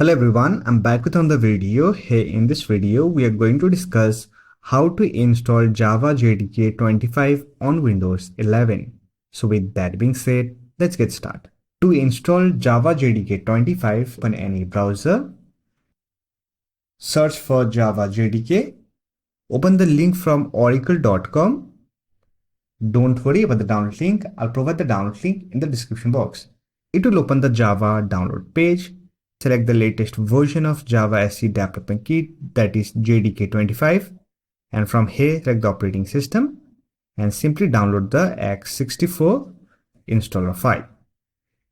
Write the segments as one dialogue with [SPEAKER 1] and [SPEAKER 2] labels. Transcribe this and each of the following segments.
[SPEAKER 1] Hello everyone, I'm back with another video. Here in this video, we are going to discuss how to install Java JDK 25 on Windows 11. So with that being said, let's get started. To install Java JDK 25 on any browser, search for Java JDK, open the link from oracle.com. Don't worry about the download link, I'll provide the download link in the description box. It will open the Java download page. Select the latest version of Java SE Development Kit, that is JDK 25, and from here select the operating system and simply download the x64 installer file.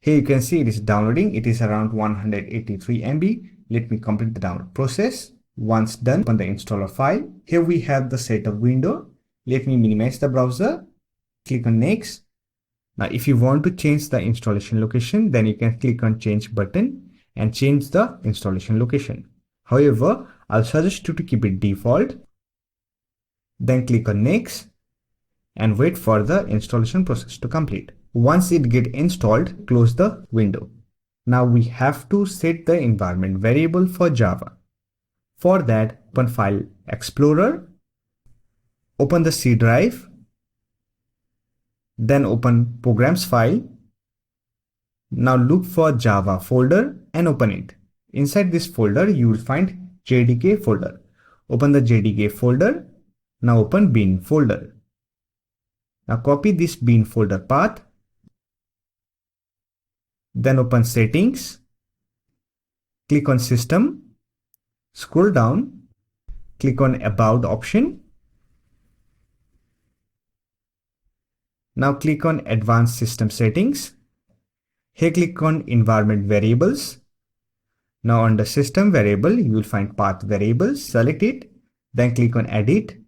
[SPEAKER 1] Here you can see it is downloading. It is around 183 MB. Let me complete the download process. Once done, open the installer file. Here we have the setup window. Let me minimize the browser. Click on next. Now if you want to change the installation location, then you can click on change button and change the installation location. However, I'll suggest you to keep it default. Then click on next and wait for the installation process to complete. Once it gets installed, close the window. Now we have to set the environment variable for Java. For that, open File Explorer, open the C drive, then open Programs file. Now look for Java folder and open it. Inside this folder, you will find JDK folder. Open the JDK folder. Now open bin folder. Now copy this bin folder path. Then open settings. Click on system. Scroll down. Click on about option. Now click on advanced system settings. Here click on environment variables. Now under system variable, you will find path variables. Select it. Then click on edit.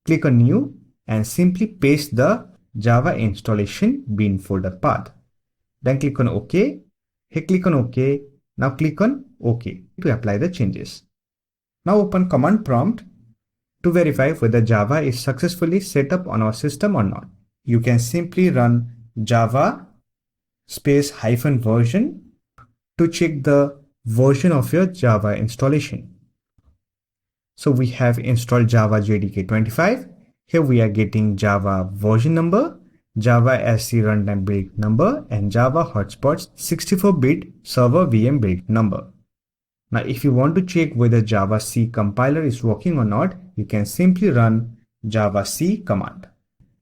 [SPEAKER 1] Click on new and simply paste the Java installation bin folder path. Then click on OK. Here click on OK. Now click on OK to apply the changes. Now open command prompt to verify whether Java is successfully set up on our system or not. You can simply run Java -version to check the version of your Java installation. So we have installed Java JDK 25. Here we are getting Java version number, Java SE runtime build number, and Java hotspots 64-bit server VM build number. Now if you want to check whether Java C compiler is working or not, you can simply run Java C command.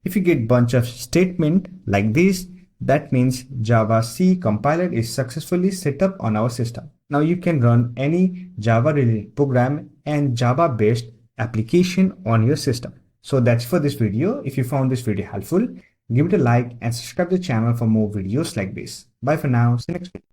[SPEAKER 1] If you get bunch of statement like this, that means Java C compiler is successfully set up on our system. Now you can run any Java related program and Java based application on your system. So that's for this video. If you found this video helpful, give it a like and subscribe to the channel for more videos like this. Bye for now. See you next video.